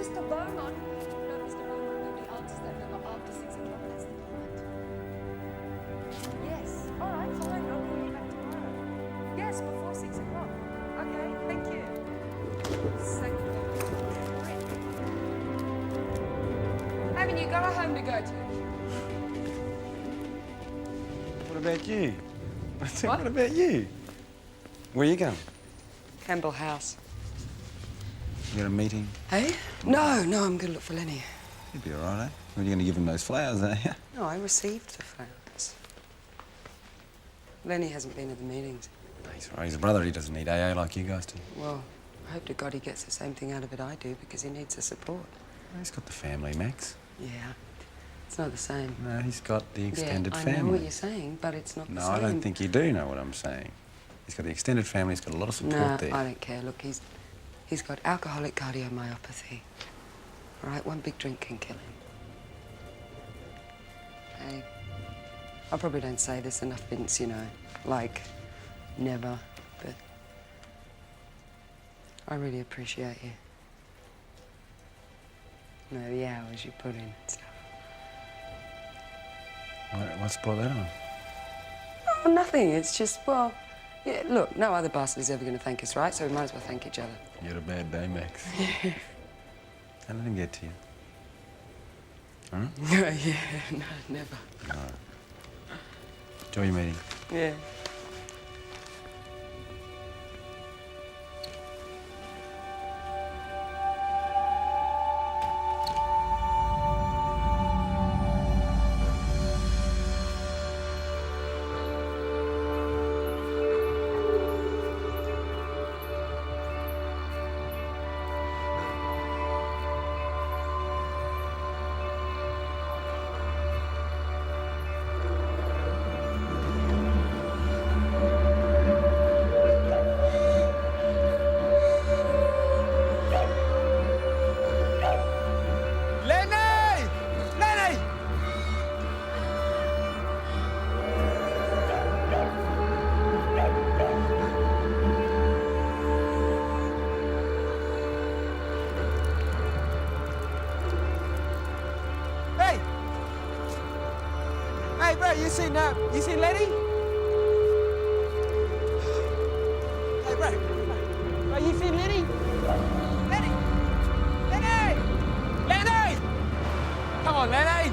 Mr. Beaumont. No, Mr. Beaumont nobody answers that number after 6 o'clock. That's the point. Yes. All right, fine. I'll call you back tomorrow. Yes, before 6 o'clock. Okay, thank you. Thank you. Haven't you got a home to go to? What about you? What about you? Where you going? Campbell House. You got a meeting? Hey? No, I'm going to look for Lenny. You'd be all right, eh? When are you going to give him those flowers, are you? No, I received the flowers. Lenny hasn't been at the meetings. No, he's all right. He's a brother. He doesn't need AA like you guys do. Well, I hope to God he gets the same thing out of it I do because he needs the support. Well, he's got the family, Max. Yeah, it's not the same. No, he's got the extended family. I know what you're saying, but it's not the same. No, I don't think you do know what I'm saying. He's got the extended family. He's got a lot of support there. No, I don't care. Look, he's got alcoholic cardiomyopathy. All right, one big drink can kill him. Hey, I probably don't say this enough, Vince, you know, like, never, but I really appreciate you. You know, the hours you put in and stuff. What's brought that on? Oh, nothing. It's just, well, yeah, look, no other bastard is ever going to thank us, right? So we might as well thank each other. You had a bad day, Max. How did it get to you? Huh? Yeah, no, never. All right. Enjoy your meeting. Yeah. Hey, bro, you seen Lenny? Hey, bro, you seen Lenny? Lenny! Lenny! Lenny! Come on, Lenny!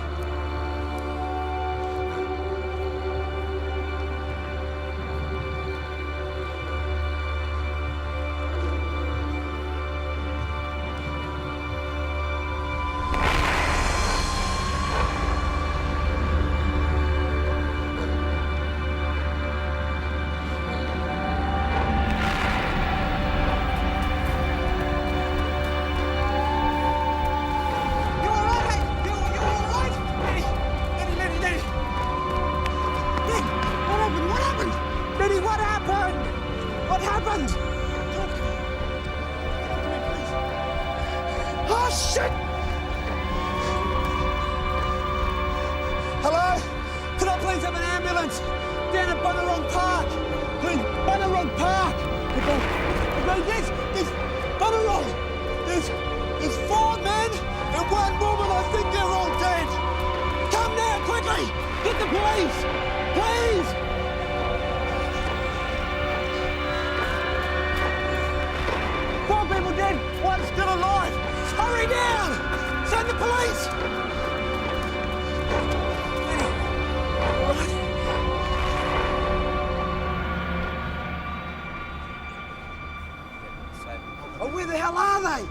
There's 4 men and 1 woman. I think they're all dead. Come now, quickly! Get the police! Please! 4 people dead, 1 still alive. Hurry down! Send the police! Oh, where the hell are they?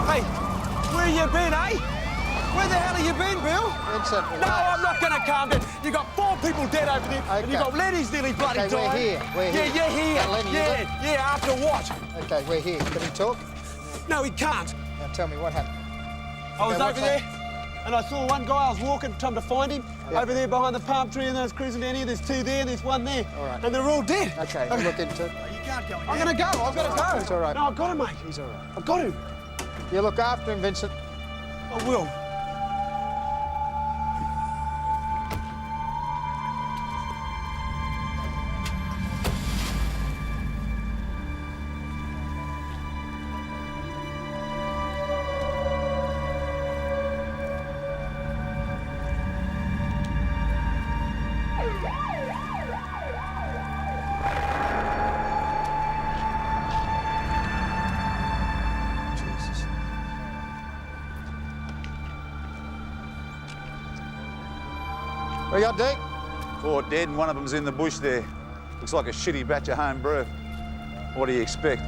Hey, where you been, eh? Where the hell have you been, Bill? No, I'm not going to calm down. You got 4 people dead over there, and you got Lenny's nearly bloody died. We're here. Yeah, you're here. Lenny, yeah, after what? Okay, we're here. Can he talk? No, he can't. Now tell me what happened. I was over there. and I saw one guy. I was walking, trying to find him over there behind the palm tree, and I was cruising down here. There's two there, and there's one there. All right. And they're all dead. Okay, we'll look into it. You can't go. I'm going to go. I've got to go. He's all right. No, I've got to, mate. He's all right. I've got to. You look after him, Vincent. I will. We got Dick? 4 dead and one of them's in the bush there. Looks like a shitty batch of home brew. What do you expect?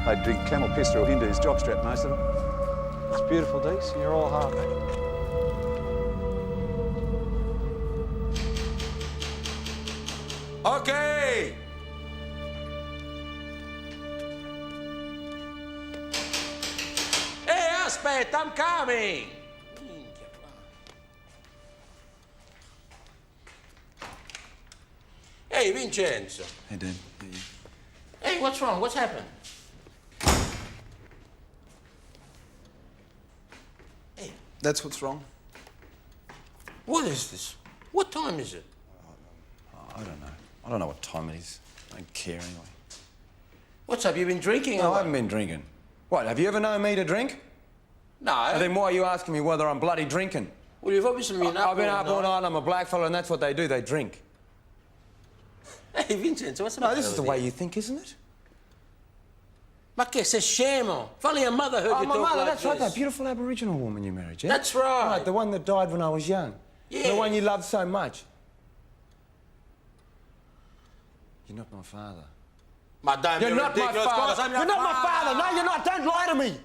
They drink camel piss through Hindu's jockstrap, most of them. It's beautiful, Deeks. You're all hard, mate. Okay. Hey, aspetta, I'm coming. Hey, Vincenzo. Hey, Dan. Hey, what's wrong? What's happened? Hey, That's what's wrong. what is this? What time is it? I don't know. I don't know what time it is. I don't care anyway. What's up? You been drinking? No, or I what? haven't been drinking. What, have you ever known me to drink? No. Then why are you asking me whether I'm bloody drinking? Well, you've obviously been up I've been up all night. night, I'm a black fella, and that's what they do, they drink. Hey, Vincenzo, what's the No, matter this is with the way you think, isn't it? Ma che sei scemo? If only your mother heard Oh, you my talk mother, like that's right, this. that beautiful Aboriginal woman you married, yeah? That's right. Right, the one that died when I was young. Yeah. The one you loved so much. You're not my father. Madame, You're not my ridiculous. Of course father. I'm You're your not my father. No, you're not. Don't lie to me.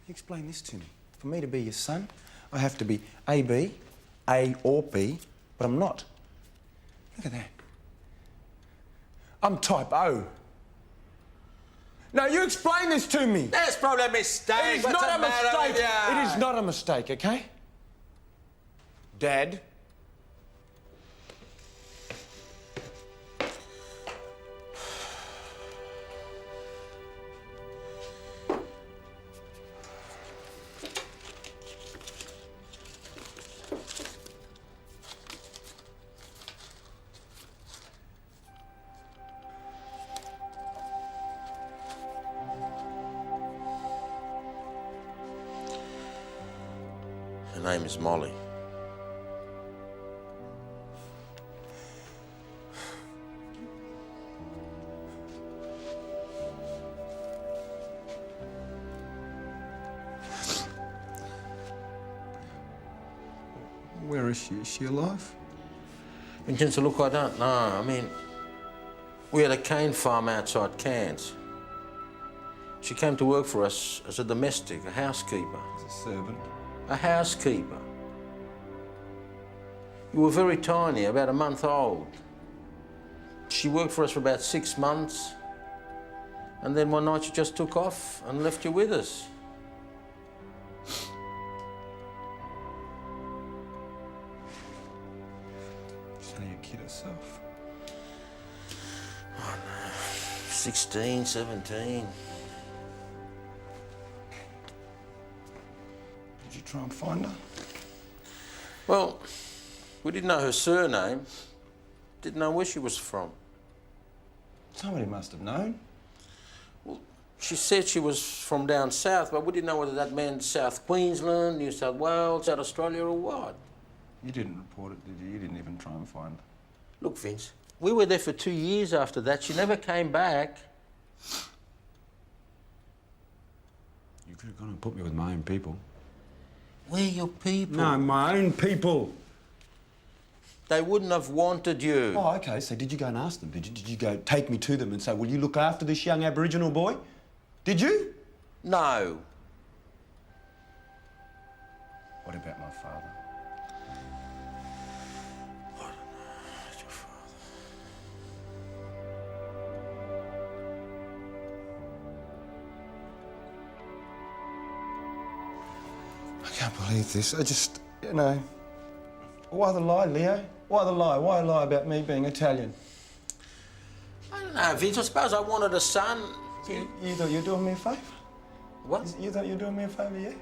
Explain this to me. For me to be your son, I have to be AB, A or B, but I'm not. Look at that. I'm type O. Now, you explain this to me. That's probably a mistake. It is What's not the a matter mistake. with you? It is not a mistake, okay? Dad. Her name is Molly. Where is she? Is she alive? Vincenzo, look, I don't know. I mean, we had a cane farm outside Cairns. She came to work for us as a domestic, a housekeeper. As a servant. A housekeeper. You were very tiny, about a month old. She worked for us for about 6 months, and then one night she just took off and left you with us. She's only a kid herself. 16, 17. Did you try and find her? Well, we didn't know her surname, didn't know where she was from. Somebody must have known. She said she was from down south, but we didn't know whether that meant South Queensland, New South Wales, South Australia, or what. You didn't report it, did you? You didn't even try and find her. Look, Vince, we were there for 2 years after that. She never came back. You could have gone and put me with my own people. We're your people. No, my own people. They wouldn't have wanted you. Oh, okay. So did you go and ask them? Did you go take me to them and say, will you look after this young Aboriginal boy? Did you? No. What about my father? It's your father. can't believe this. I just, you know... Why the lie, Leo? Why the lie? Why lie about me being Italian? I don't know, Vince. I suppose I wanted a son. You thought you were doing me a favour? What? You thought you were doing me a favour, yeah?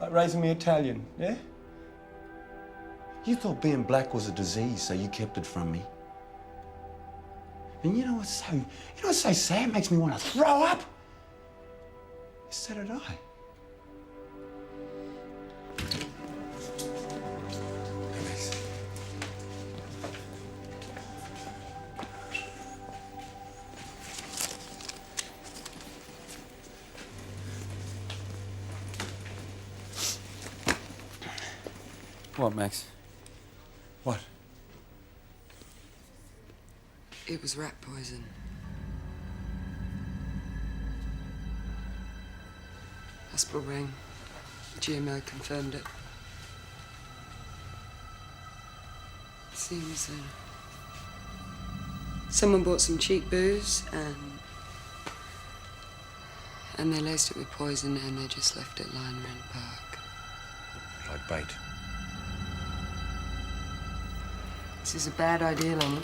Like raising me Italian, yeah? You thought being black was a disease, so you kept it from me. And you know what's so sad? Makes me want to throw up. So did I. What, Max? What? It was rat poison. Hospital rang. GMO confirmed it. Seems someone bought some cheap booze and they laced it with poison and they just left it lying around the park. Like bait. This is a bad idea, Lenny.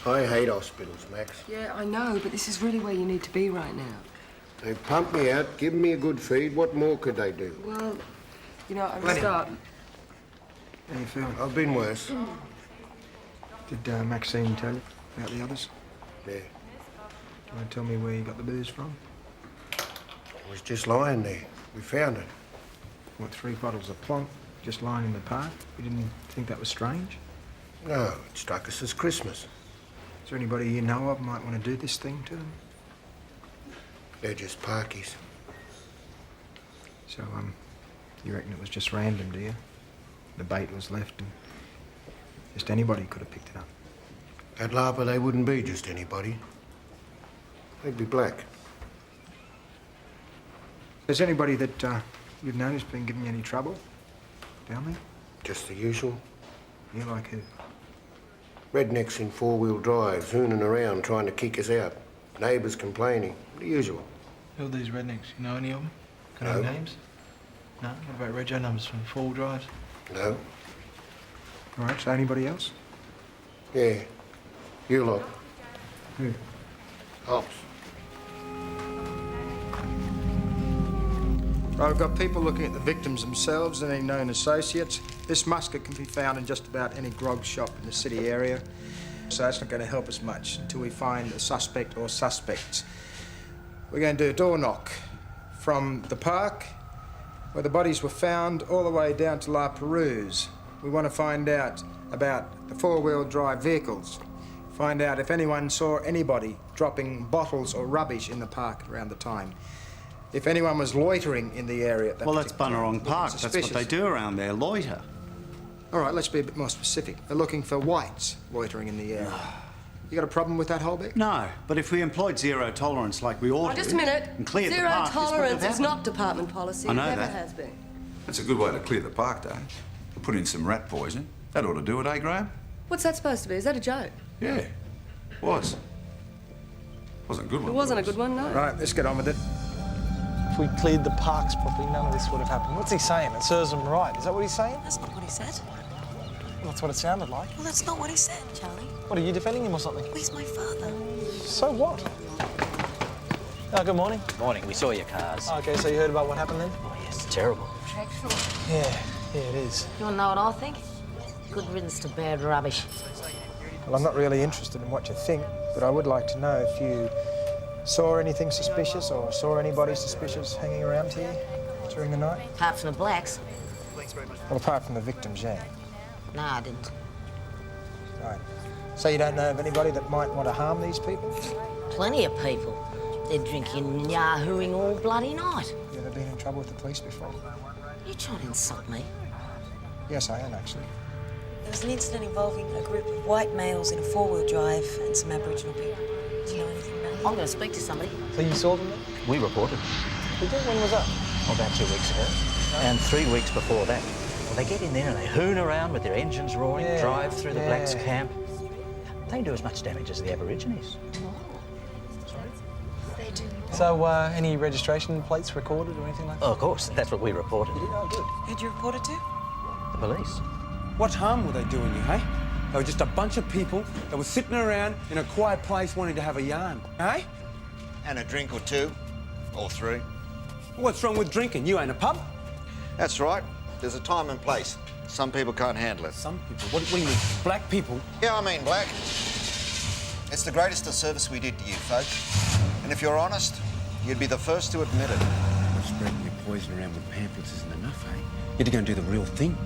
I hate hospitals, Max. Yeah, I know, but this is really where you need to be right now. They pumped me out, give me a good feed. What more could they do? Well, you know, I was Lenny. up. How you feeling? I've been worse. Did Maxine tell you about the others? Yeah. Do you want to tell me where you got the booze from? It was just lying there. We found it. What, 3 bottles of plonk just lying in the park? You didn't think that was strange? No, it struck us as Christmas. Is there anybody you know of might want to do this thing to them? They're just parkies. So, you reckon it was just random, do you? The bait was left and just anybody could have picked it up. At Lapa, they wouldn't be just anybody. They'd be black. Is anybody that you've noticed been giving you any trouble down there? Just the usual. You like who? Rednecks in 4-wheel drives, hooning around, trying to kick us out. Neighbours complaining. The usual. Who are these rednecks? You know any of them? Can I No. have names? No? What about rego numbers from 4-wheel drives? No? All right, so anybody else? Yeah. You lot. Who? Hops. Right, we've got people looking at the victims themselves and any known associates. This musket can be found in just about any grog shop in the city area. So that's not going to help us much until we find a suspect or suspects. We're going to do a door knock from the park, where the bodies were found, all the way down to La Perouse. We want to find out about the 4-wheel drive vehicles. Find out if anyone saw anybody dropping bottles or rubbish in the park around the time. If anyone was loitering in the area at that Well, that's particular time, Bunnerong Park. looking That's what they suspicious. do around there, loiter. All right, let's be a bit more specific. They're looking for whites loitering in the area. You got a problem with that, Holbeck? No, but if we employed zero tolerance like we ought Oh, to... just a minute. And cleared the Zero park, this wouldn't have tolerance is happened. not department policy. I know It never that. has been. That's a good way to clear the park, though. Put in some rat poison. That ought to do it, eh, Graham? What's that supposed to be? Is that a joke? Yeah. Was. Wasn't a good one. It wasn't a good one, no. Right, let's get on with it. If we cleared the parks properly, none of this would have happened. What's he saying? It serves him right. Is that what he's saying? That's not what he said. Well, that's what it sounded like. Well, that's not what he said, Charlie. What, are you defending him or something? Well, he's my father. So what? Oh, good morning. Morning, we saw your cars. Okay, so you heard about what happened then? Oh, yes, it's terrible. Yeah, it is. You want to know what I think? Good riddance to bad rubbish. Well, I'm not really interested in what you think, but I would like to know if you saw anything suspicious or saw anybody suspicious hanging around here during the night. Apart from the blacks. Well, apart from the victims, yeah. No, I didn't. Right. So you don't know of anybody that might want to harm these people? Plenty of people. They're drinking and yahooing all bloody night. You ever been in trouble with the police before? You trying to insult me? Yes, I am, actually. There was an incident involving a group of white males in a 4-wheel drive and some Aboriginal people. Do you know anything about it? I'm going to speak to somebody. So you saw them then? We reported. Did you? When was that? About 2 weeks ago. And 3 weeks before that. Well, they get in there and they hoon around with their engines roaring, Yeah, drive through the blacks' yeah. camp. They do as much damage as the Aborigines. They do. So, any registration plates recorded or anything like that? Oh, of course. That's what we reported. Oh, good. Who'd you report it to? The police. What harm were they doing you, hey? They were just a bunch of people that were sitting around in a quiet place wanting to have a yarn, hey? And a drink or two, or three. What's wrong with drinking? You ain't a pub. That's right. There's a time and place. Some people can't handle it. Some people? What do you mean, black people? Yeah, I mean black. It's the greatest of service we did to you, folks. And if you're honest, you'd be the first to admit it. Well, spreading your poison around with pamphlets isn't enough, eh? You had to go and do the real thing.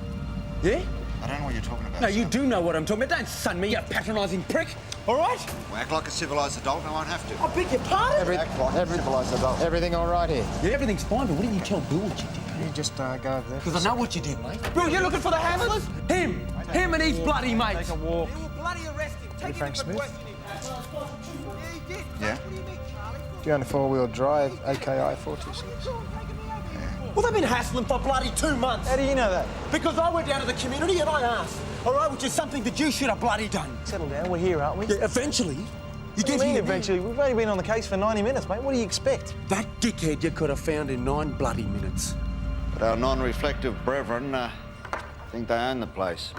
Yeah? I don't know what you're talking about. No, you do know what I'm talking about. Don't sun me, you patronising prick. All right? Well, act like a civilised adult and I won't have to. I beg your pardon? Act like a civilised adult. Everything all right here? Yeah, everything's fine, but what didn't you tell Bill what you did? You just go over there. Because I know what you did, mate. Bill, you're looking for the handlers? Him and his bloody mates. Take a walk. They were bloody arrested. Take Frank him Smith? for questioning. Yeah, he did. Yeah? What do you mean, Charlie? Do you own a four-wheel drive, AKI 426? Well, they've been hassling for bloody 2 months. How do you know that? Because I went down to the community and I asked, all right, which is something that you should have bloody done. Settle down, we're here, aren't we? Yeah, eventually. You What do get you mean here. eventually? We've only been on the case for 90 minutes, mate. What do you expect? That dickhead you could have found in 9 bloody minutes. But our non-reflective brethren think they own the place.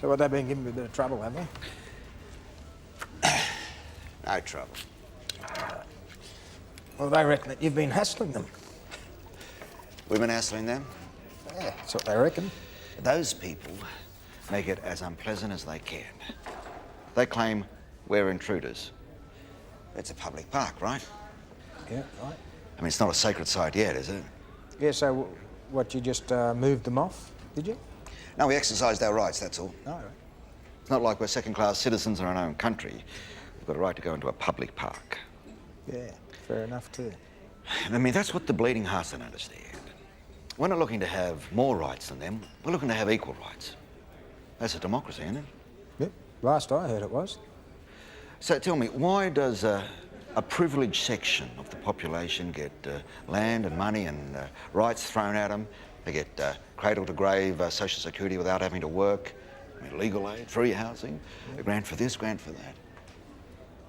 So what, they've been giving me a bit of trouble, haven't they? No trouble. Well, they reckon that you've been hassling them. We've been hassling them. Yeah, that's what they reckon. Those people make it as unpleasant as they can. They claim we're intruders. It's a public park, right? Yeah, right. I mean, it's not a sacred site yet, is it? Yeah, so what, you just moved them off, did you? No, we exercised our rights, that's all. All right. It's not like we're second-class citizens in our own country. We've got a right to go into a public park. Yeah, fair enough, too. I mean, that's what the bleeding hearts don't understand. We're not looking to have more rights than them. We're looking to have equal rights. That's a democracy, isn't it? Yep, last I heard it was. So tell me, why does a privileged section of the population get land and money and rights thrown at them? They get cradle-to-grave social security without having to work, I mean, legal aid, free housing, a grant for this, grant for that.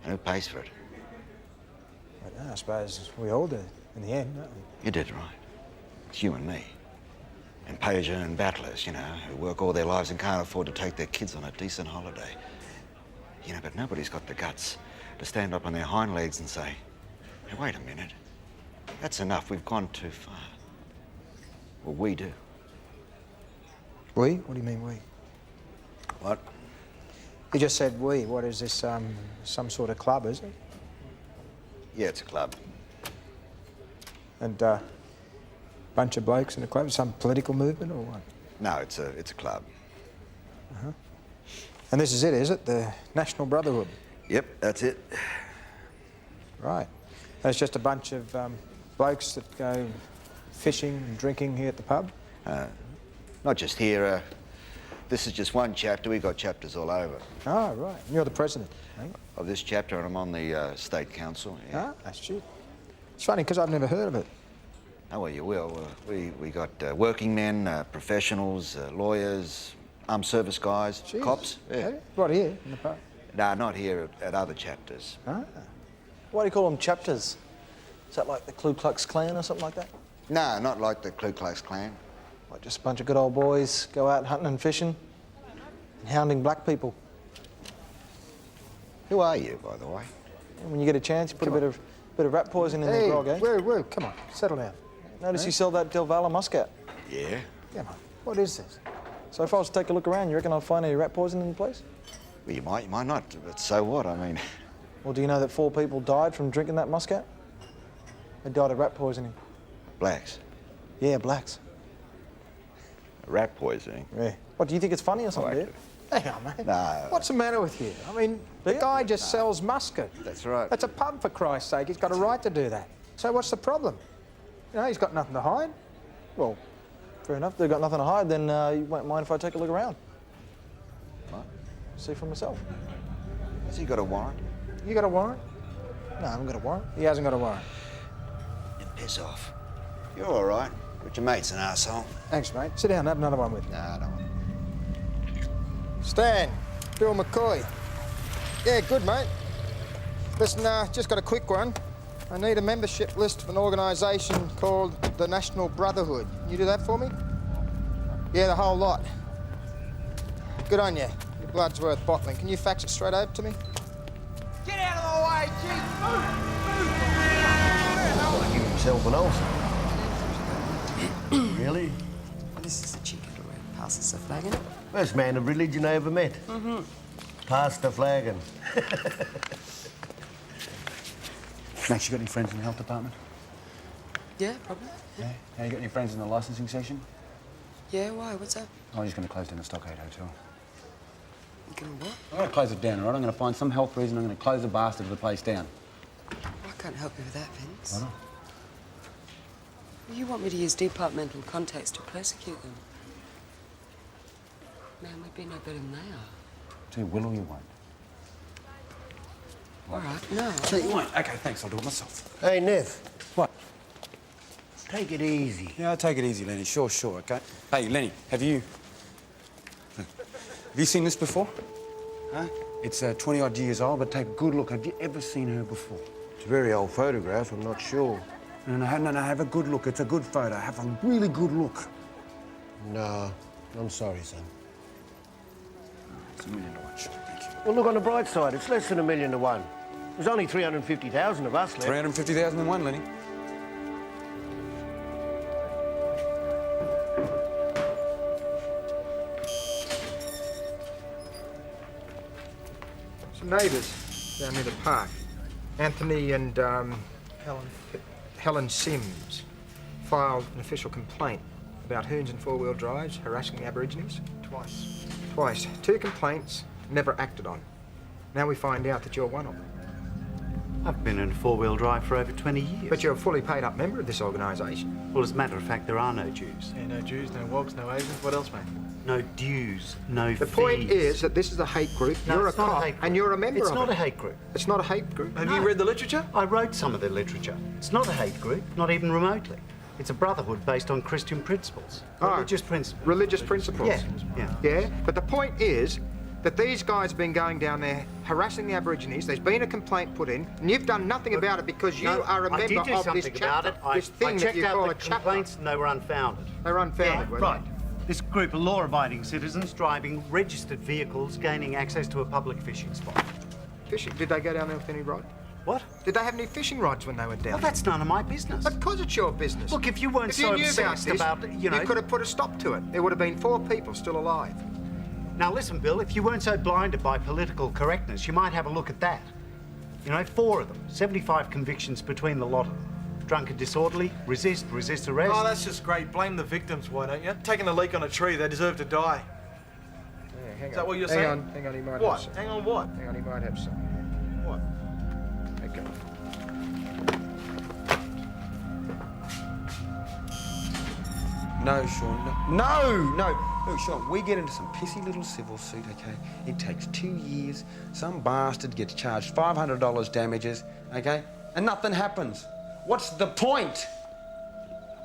And who pays for it? I suppose we all do in the end, don't we? You did right. It's you and me. And pay-as-you-earn battlers, you know, who work all their lives and can't afford to take their kids on a decent holiday. You know, but nobody's got the guts to stand up on their hind legs and say, hey, wait a minute. That's enough. We've gone too far. Well, we do. We? What do you mean, we? What? You just said we. What is this, some sort of club, is it? Yeah, it's a club. And, bunch of blokes in a club? Some political movement or what? No, it's a club. Uh-huh. And this is it, is it? The National Brotherhood? Yep, that's it. Right. There's just a bunch of blokes that go fishing and drinking here at the pub? Not just here. This is just one chapter. We've got chapters all over. Oh, right. And you're the president, eh? Of this chapter, and I'm on the State Council. Yeah. Ah, that's shit. It's funny, because I've never heard of it. Oh, well, you will. We got working men, professionals, lawyers, armed service guys, Jeez. cops. Yeah. What, here in the pub? No, not here, at other chapters. Ah. Why do you call them chapters? Is that like the Ku Klux Klan or something like that? No, not like the Ku Klux Klan. Like just a bunch of good old boys go out hunting and fishing and hounding black people? Who are you, by the way? And when you get a chance, you put a bit of rat poison in the grog, eh? Whoa, come on, settle down. Notice you sell that Del Valle Muscat. Yeah. Come on, what is this? So if I was to take a look around, you reckon I'd find any rat poison in the place? Well, you might not, but so what? I mean... Well, do you know that 4 people died from drinking that muscat? They died of rat poisoning. Blacks? Yeah, blacks. Rat poisoning? Yeah. What, do you think it's funny or something, do you? Hang on, mate. No. What's the matter with you? I mean, the guy just sells muscat. That's right. That's a pub, for Christ's sake. He's got a right to do that. So what's the problem? You know, he's got nothing to hide. Well, fair enough. They've got nothing to hide, then you won't mind if I take a look around. What? See for myself. Has he got a warrant? You got a warrant? No, I haven't got a warrant. He hasn't got a warrant. Then piss off. You're all right, but your mate's an arsehole. Thanks, mate. Sit down, have another one with you. Nah, I don't want. Stan, Bill McCoy. Yeah, good, mate. Listen, just got a quick one. I need a membership list of an organisation called the National Brotherhood. Can you do that for me? Yeah, the whole lot. Good on you. Your blood's worth bottling. Can you fax it straight over to me? Get out of the way, Chief! Move! Give himself an ulcer. Really? This is a cheeky little red passes the flagon. First man of religion I ever met. Mm-hmm. Pass the flagon. Max, you got any friends in the health department? Yeah, probably. Yeah. Hey, you got any friends in the licensing section? Yeah, why? What's up? I'm just going to close down the Stockade Hotel. You gonna what? I'm going to close it down, all right? I'm going to find some health reason. I'm going to close the bastard of the place down. I can't help you with that, Vince. Why not? Well, you want me to use departmental contacts to persecute them? Man, we'd be no better than they are. So you will or you won't? All right, no. So you won't? OK, thanks. I'll do it myself. Hey, Neff. What? Take it easy. Yeah, I'll take it easy, Lenny. Sure, OK? Hey, Lenny, have you seen this before? Huh? It's 20-odd years old, but take a good look. Have you ever seen her before? It's a very old photograph, I'm not sure. No, have a good look. It's a good photo. Have a really good look. No, I'm sorry, son. It's $1 million to watch. Thank you. Well, look on the bright side. It's less than $1 million to 1. There's only 350,000 of us left. 350,001, Lenny. Some neighbours down near the park. Anthony and Helen Sims filed an official complaint about hoons and four-wheel drives harassing the Aborigines. Twice. 2 complaints, never acted on. Now we find out that you're one of them. I've been in a four-wheel drive for over 20 years. But you're a fully paid-up member of this organisation. Well, as a matter of fact, there are no dues. Yeah, no Jews, no wogs, no Asians. What else, mate? No dues, no fees. The point is that this is a hate group. No, you're it's a not cop, a hate group. and you're a member It's of not it. a hate group. It's not a hate group. Have you read the literature? I wrote some of the literature. It's not a hate group, not even remotely. It's a brotherhood based on Christian principles. Religious principles. Religious principles. Yeah. But the point is that these guys have been going down there harassing the Aborigines. There's been a complaint put in, and you've done nothing about it because you are a member I did do of something this about chapter. it. I This thing that checked you out call the a chapter. complaints and they were unfounded. They were unfounded, were they? Right. This group of law-abiding citizens driving registered vehicles gaining access to a public fishing spot. Fishing? Did they go down there with any rod? What? Did they have any fishing rods when they went down? Well, that's none of my business. Of course it's your business. Look, if you weren't If so you knew obsessed about about, this, you know... you could have put a stop to it. There would have been 4 people still alive. Now listen, Bill, if you weren't so blinded by political correctness, you might have a look at that. You know, 4 of them, 75 convictions between the lot of them. Drunk and disorderly, resist arrest. Oh, that's just great. Blame the victims, why don't you? Taking a leak on a tree, they deserve to die. Yeah, hang Is that on. what you're saying? Hang on, he might What? have some. Hang on what? Hang on, he might have some. What? Okay. No, Sean, no. Look, Sean, we get into some pissy little civil suit, OK? It takes 2 years. Some bastard gets charged $500 damages, OK? And nothing happens. What's the point?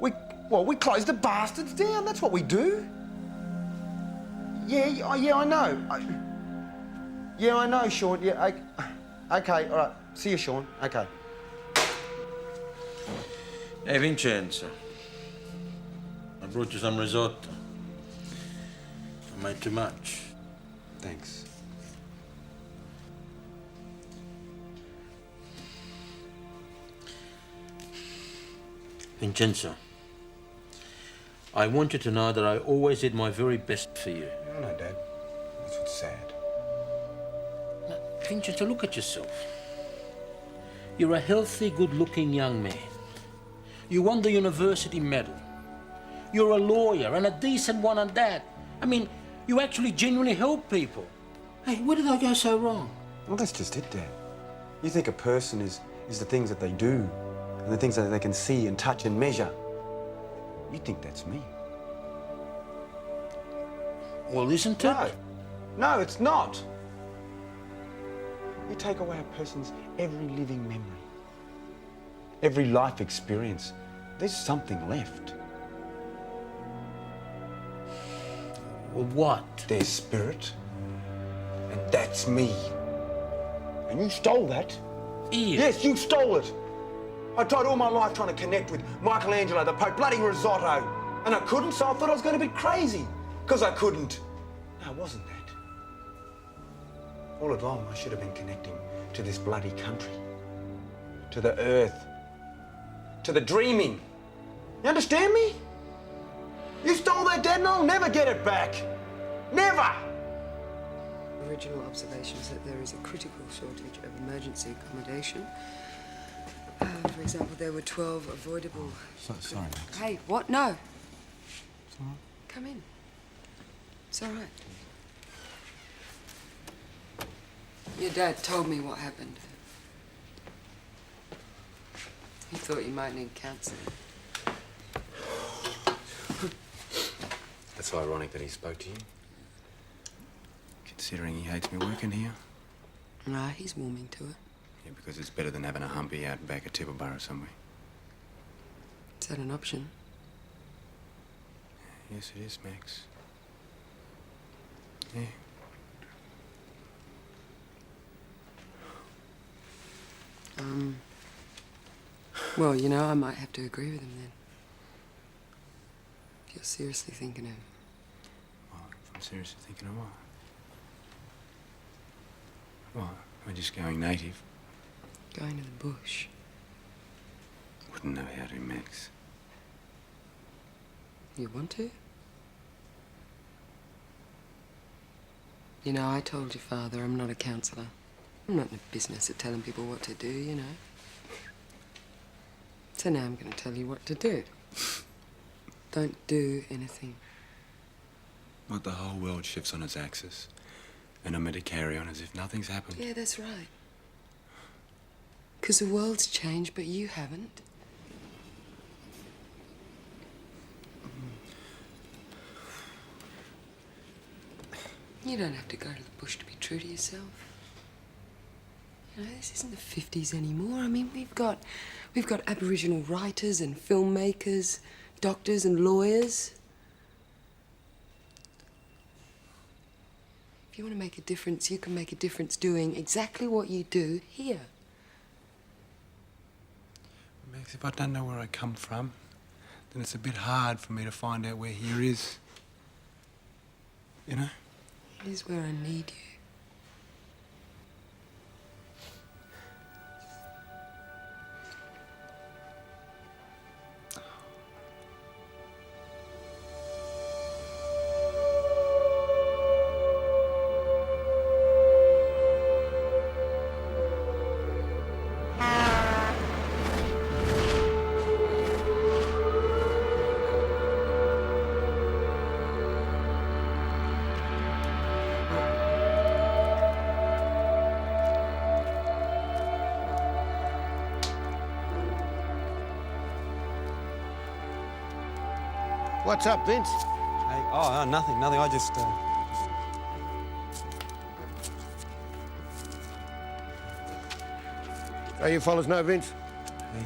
We close the bastards down. That's what we do. Yeah, I know. I know, Sean. Yeah, OK, all right. See you, Sean. OK. Hey, Vincenzo. I brought you some risotto. I made too much. Thanks. Vincenzo, I want you to know that I always did my very best for you. I know, Dad. That's what's sad. Now, Vincenzo, look at yourself. You're a healthy, good-looking young man. You won the university medal. You're a lawyer, and a decent one at that. I mean, you actually genuinely help people. Hey, where did I go so wrong? Well, that's just it, Dad. You think a person is the things that they do and the things that they can see and touch and measure. You think that's me. Well, isn't it? No, it's not. You take away a person's every living memory, every life experience. There's something left. Well, what? Their spirit. And that's me. And you stole that. Ian. Yes, you stole it. I tried all my life trying to connect with Michelangelo, the Pope, bloody risotto. And I couldn't, so I thought I was going to be crazy. Because I couldn't. No, it wasn't that. All along, I should have been connecting to this bloody country. To the earth. To the dreaming. You understand me? You stole that, Dad, and I'll never get it back. Never! Original observations that there is a critical shortage of emergency accommodation. For example, there were 12 avoidable... Sorry, Max. Hey, what? No. It's all right. Come in. It's all right. Your dad told me what happened. He thought you might need counselling. That's ironic that he spoke to you. Considering he hates me working here. Nah, he's warming to it. Yeah, because it's better than having a humpy out back at Tibbleborough somewhere. Is that an option? Yes, it is, Max. Yeah. Well, you know, I might have to agree with him then. If you're seriously thinking of... Well, if I'm seriously thinking of what? What? We're just going native. Going to the bush. Wouldn't know how to, Max. You want to? You know, I told your father I'm not a counsellor. I'm not in the business of telling people what to do, you know. So now I'm going to tell you what to do. Don't do anything. Like the whole world shifts on its axis. And I'm meant to carry on as if nothing's happened. Yeah, that's right. Because the world's changed, but you haven't. You don't have to go to the bush to be true to yourself. You know, this isn't the 50s anymore. I mean, we've got Aboriginal writers and filmmakers, doctors and lawyers. If you want to make a difference, you can make a difference doing exactly what you do here. Max, if I don't know where I come from, then it's a bit hard for me to find out where here is. You know? Here's where I need you. What's up, Vince? Hey, oh, nothing. I just, So you fellas know Vince? Hey,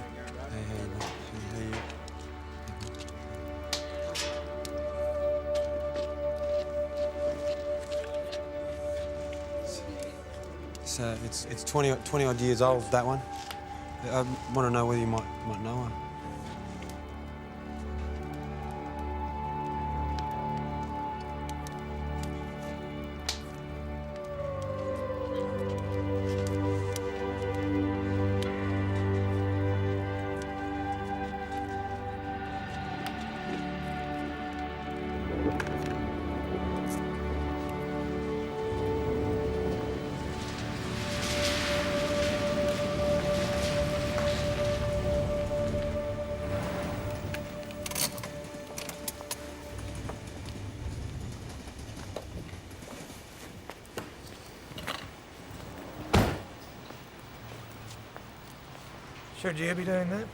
It's 20 odd years old, that one. I want to know whether you might know her. Should you be doing that?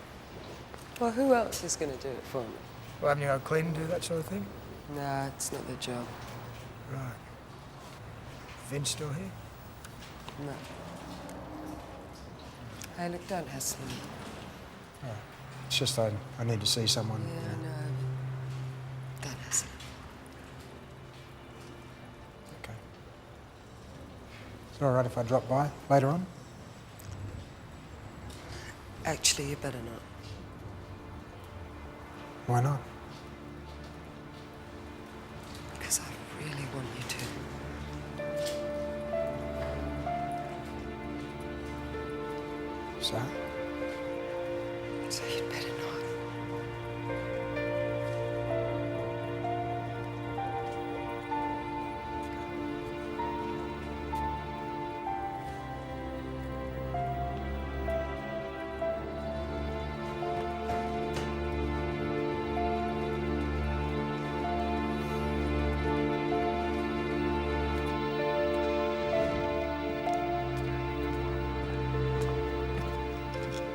Well, who else is going to do it for me? Well, haven't you got Clean and do that sort of thing? Nah, it's not their job. Right. Vince still here? No. Hey, look, don't hassle me. All right. It's just I need to see someone. Yeah, I know. Don't hassle me. Okay. Is it all right if I drop by later on? Actually, you better not. Why not? Because I really want you to. So? So you'd better not.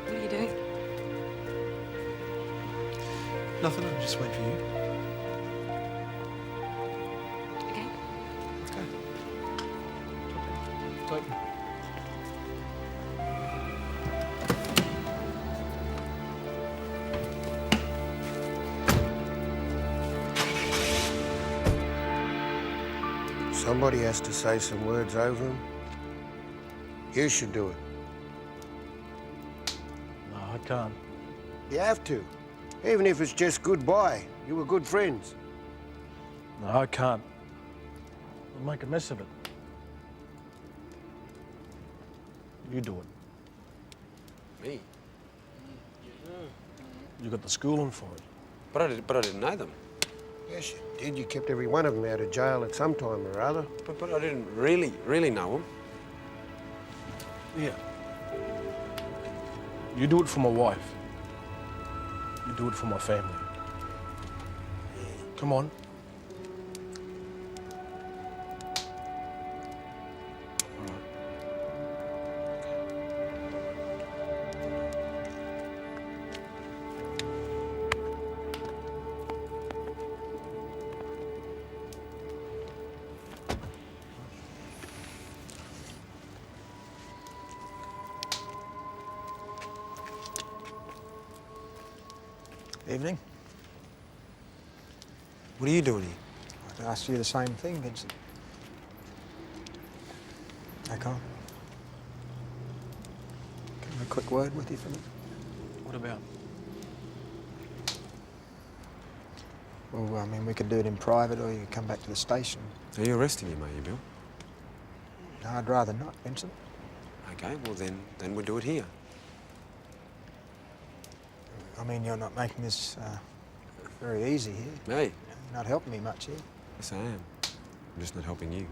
What are you doing? Nothing, I just wait for you. Okay. Take me. Somebody has to say some words over him. You should do it. No, I can't. You have to. Even if it's just goodbye. You were good friends. No, I can't. I'll make a mess of it. You do it. Me? You got the schooling for it. But I didn't know them. Yes, you did. You kept every one of them out of jail at some time or other. But I didn't really know them. Yeah. You do it for my wife. You do it for my family. Come on. Evening. What are you doing here? I'd ask you the same thing, Vincent. I can't. Can I have a quick word with you for a minute? What about? Well, I mean, we could do it in private, or you could come back to the station. Are you arresting him, are you, Bill? No, I'd rather not, Vincent. Okay, well then we'll do it here. I mean, you're not making this very easy here. Me? You're not helping me much here. Yes, I am. I'm just not helping you.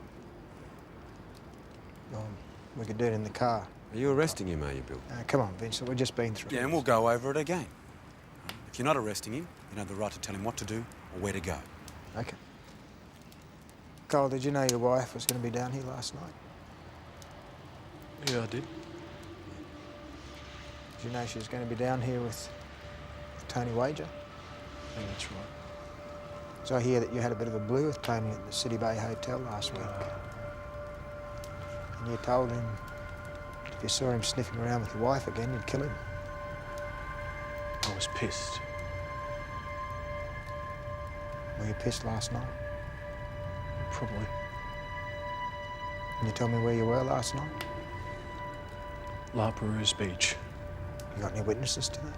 Well, we could do it in the car. Are you arresting him, are you, Bill? Come on, Vincent, we've just been through Yeah, and we'll go over it again. If you're not arresting him, you have the right to tell him what to do or where to go. Okay. Cole, did you know your wife was going to be down here last night? Yeah, I did. Did you know she was going to be down here with Tony Wager? Yeah, that's right. So I hear that you had a bit of a blue with Tony at the City Bay Hotel last week. And you told him if you saw him sniffing around with your wife again, you'd kill him. I was pissed. Were you pissed last night? Probably. Can you tell me where you were last night? La Perouse Beach. You got any witnesses to that?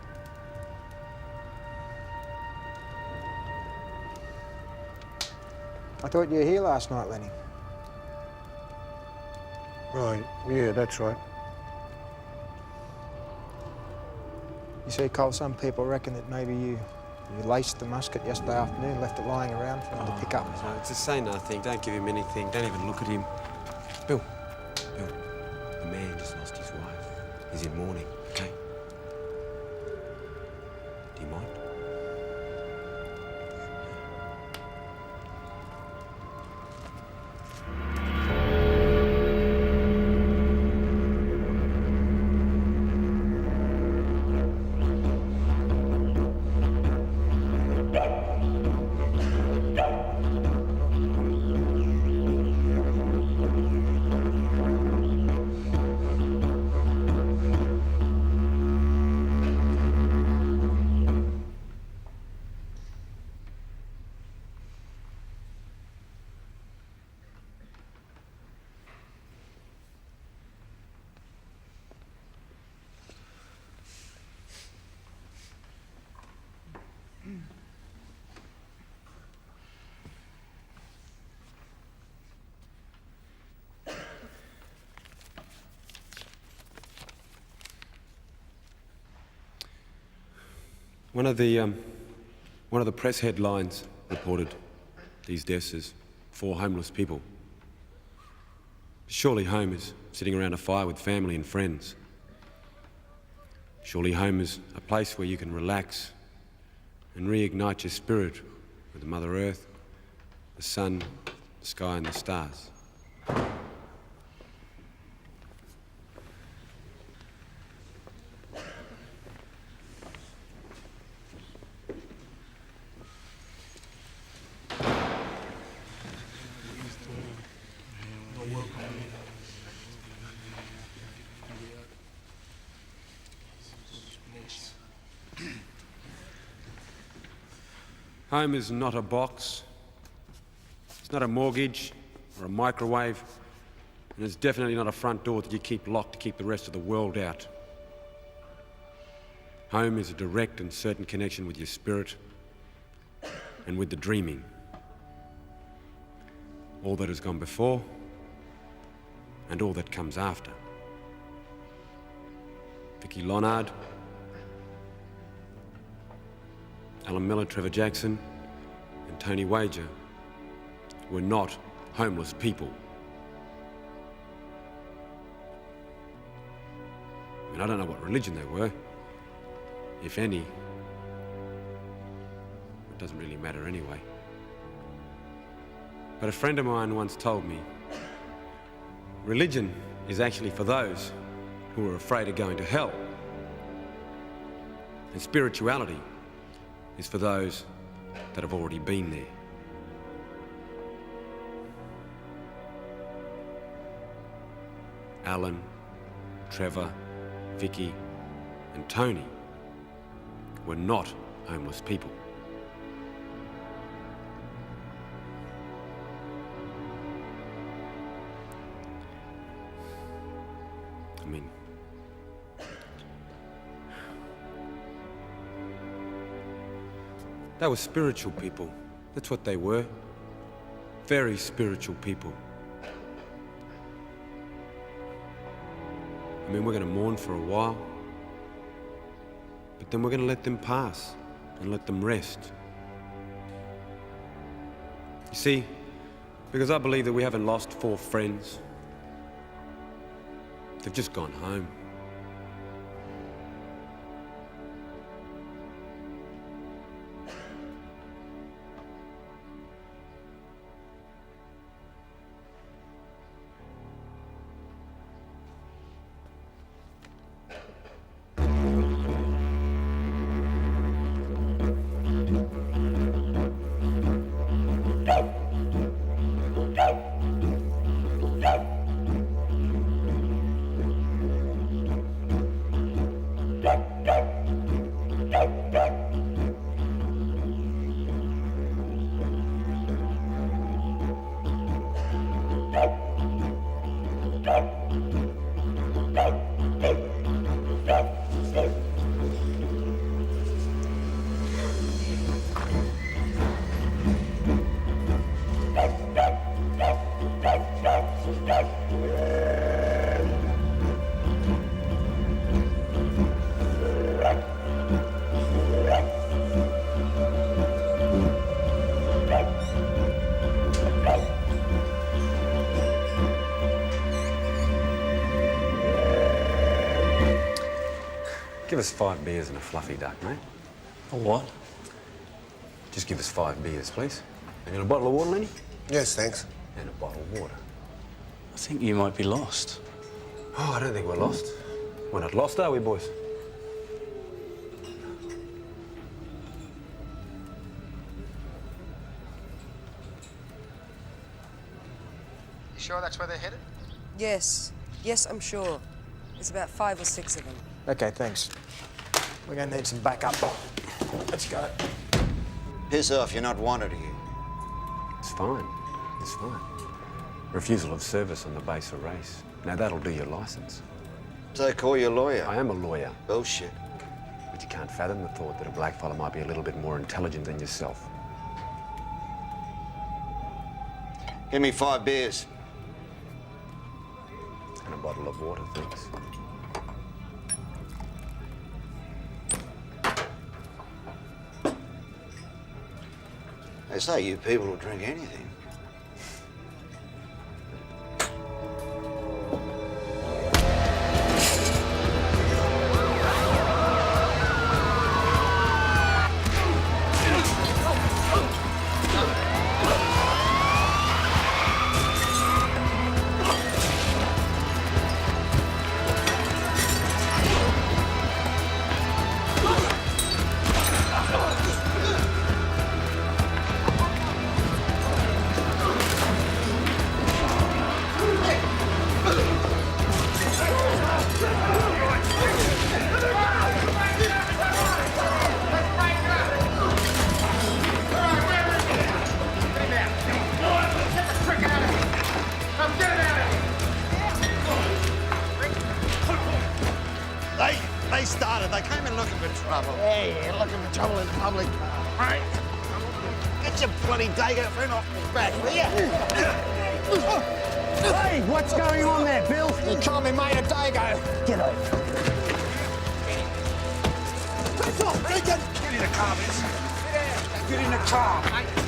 I thought you were here last night, Lenny. Right, yeah, that's right. You see, Cole, some people reckon that maybe you laced the musket yesterday afternoon, left it lying around for him to pick up. No, just say nothing. Don't give him anything. Don't even look at him. Bill, the man just lost his wife. He's in mourning, okay? Do you mind? One of the press headlines reported these deaths as 4 homeless people. Surely home is sitting around a fire with family and friends. Surely home is a place where you can relax and reignite your spirit with Mother Earth, the sun, the sky and the stars. Home is not a box, it's not a mortgage or a microwave, and it's definitely not a front door that you keep locked to keep the rest of the world out. Home is a direct and certain connection with your spirit and with the dreaming. All that has gone before and all that comes after. Vicky Lonard, Alan Miller, Trevor Jackson, and Tony Wager were not homeless people. I mean, I don't know what religion they were, if any. It doesn't really matter anyway. But a friend of mine once told me, religion is actually for those who are afraid of going to hell. And spirituality is for those that have already been there. Alan, Trevor, Vicky, and Tony were not homeless people. I mean, they were spiritual people. That's what they were. Very spiritual people. I mean, we're going to mourn for a while, but then we're going to let them pass and let them rest. You see, because I believe that we haven't lost 4 friends. They've just gone home. Give us 5 beers and a fluffy duck, mate. A what? Just give us 5 beers, please. And a bottle of water, Lenny? Yes, thanks. And a bottle of water. I think you might be lost. Oh, I don't think we're lost. We're not lost, are we, boys? You sure that's where they're headed? Yes. Yes, I'm sure. There's about 5 or 6 of them. Okay, thanks. We're going to need some backup. Let's go. Piss off, you're not wanted here. It's fine. It's fine. Refusal of service on the base of race. Now, that'll do your license. So call your lawyer. I am a lawyer. Bullshit. But you can't fathom the thought that a blackfella might be a little bit more intelligent than yourself. Give me 5 beers. And a bottle of water, thanks. They say you people will drink anything. They started. They came in looking for trouble. Hey, looking for trouble in public. Right. Get your bloody Dago friend off my back, will you? Hey, what's going on there, Bill? You called me mate a Dago. Get over. Get in the car, miss. Get in the car.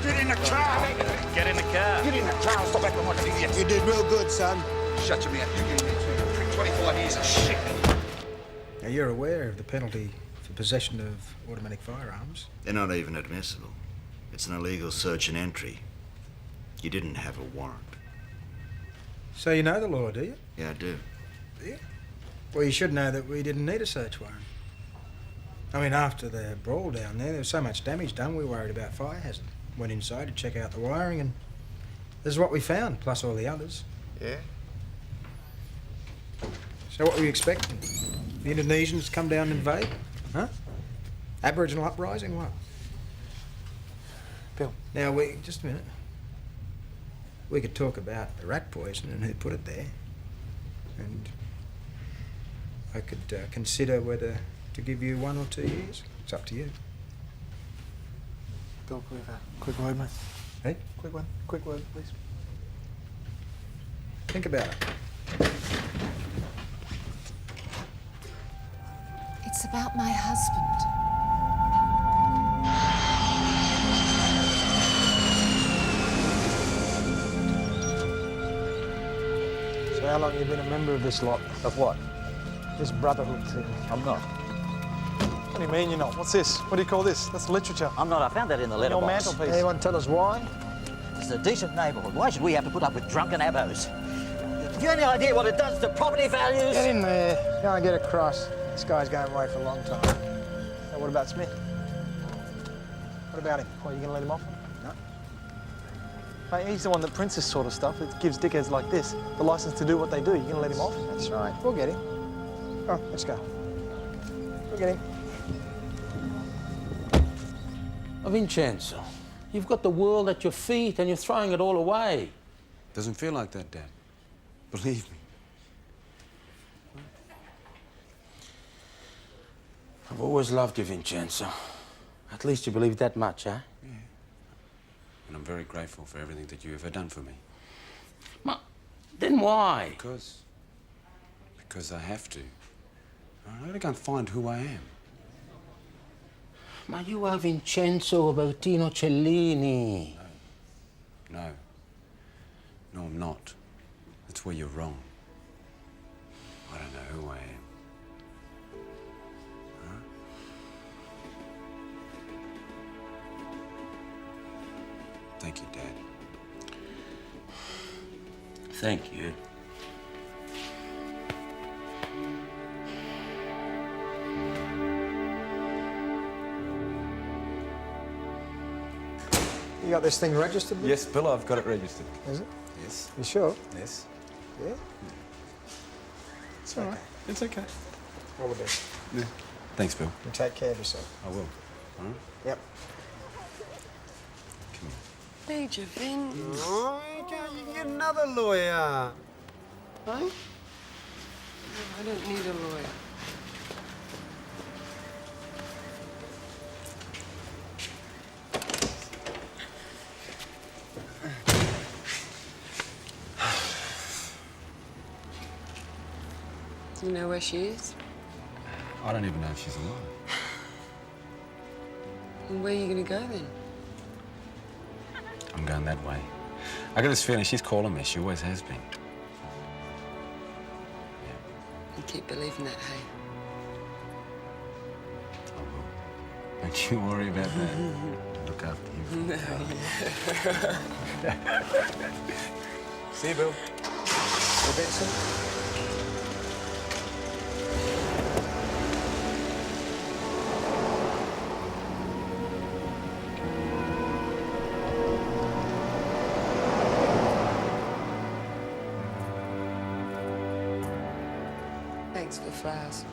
Get in the car. Get in the car. Get in the car. Stop acting like an idiot. You did real good, son. Shut your mouth. You get in there too. 25 years of shit. Now, you're aware of the penalty for possession of automatic firearms? They're not even admissible. It's an illegal search and entry. You didn't have a warrant. So you know the law, do you? Yeah, I do. Do you? Well, you should know that we didn't need a search warrant. I mean, after the brawl down there was so much damage done, we were worried about fire hazard. Went inside to check out the wiring, and this is what we found, plus all the others. Yeah? So what were you expecting? The Indonesians come down and invade? Huh? Aboriginal uprising, what? Bill. Now, just a minute. We could talk about the rat poison and who put it there. And I could consider whether to give you 1 or 2 years. It's up to you. Bill, can we have a quick word, mate? Hey? Quick one. Quick word, please. Think about it. It's about my husband. So how long have you been a member of this lot? Of what? This brotherhood thing? I'm not. What do you mean you're not? What's this? What do you call this? That's literature. I'm not. I found that in the On letterbox. your mantelpiece. Anyone tell us why? It's a decent neighbourhood. Why should we have to put up with drunken abos? Have you any idea what it does to property values? Get in there. Go and get across. This guy's going away for a long time. Now, what about Smith? What about him? What, are you going to let him off? No. Mate, he's the one that prints this sort of stuff. It gives dickheads like this the license to do what they do. You going to let him off? That's right. We'll get him. Oh, let's go. We'll get him. Vincenzo, you've got the world at your feet and you're throwing it all away. Doesn't feel like that, Dad. Believe me. I've always loved you, Vincenzo. At least you believe that much, huh? Yeah. And I'm very grateful for everything that you've ever done for me. Then why? Because I have to. I gotta go and find who I am. Ma you are Vincenzo Bertino Cellini. No. No, I'm not. That's where you're wrong. I don't know who I am. Huh? Thank you, Dad. Thank you. You got this thing registered? Yes, Bill, I've got it registered. Is it? Yes. You sure? Yes. Yeah? It's all right. It's okay. All the best. Yeah. Thanks, Bill. You take care of yourself. I will. All right? Yep. Major Vin. Oh, you can get another lawyer. Huh? No, I don't need a lawyer. Do you know where she is? I don't even know if she's alive. And where are you going to go then? I'm going that way. I got this feeling she's calling me. She always has been. You keep believing that, hey? Don't you worry about that. Look after you. No, yeah. See you, Bill. Vincent. Thanks for the flowers.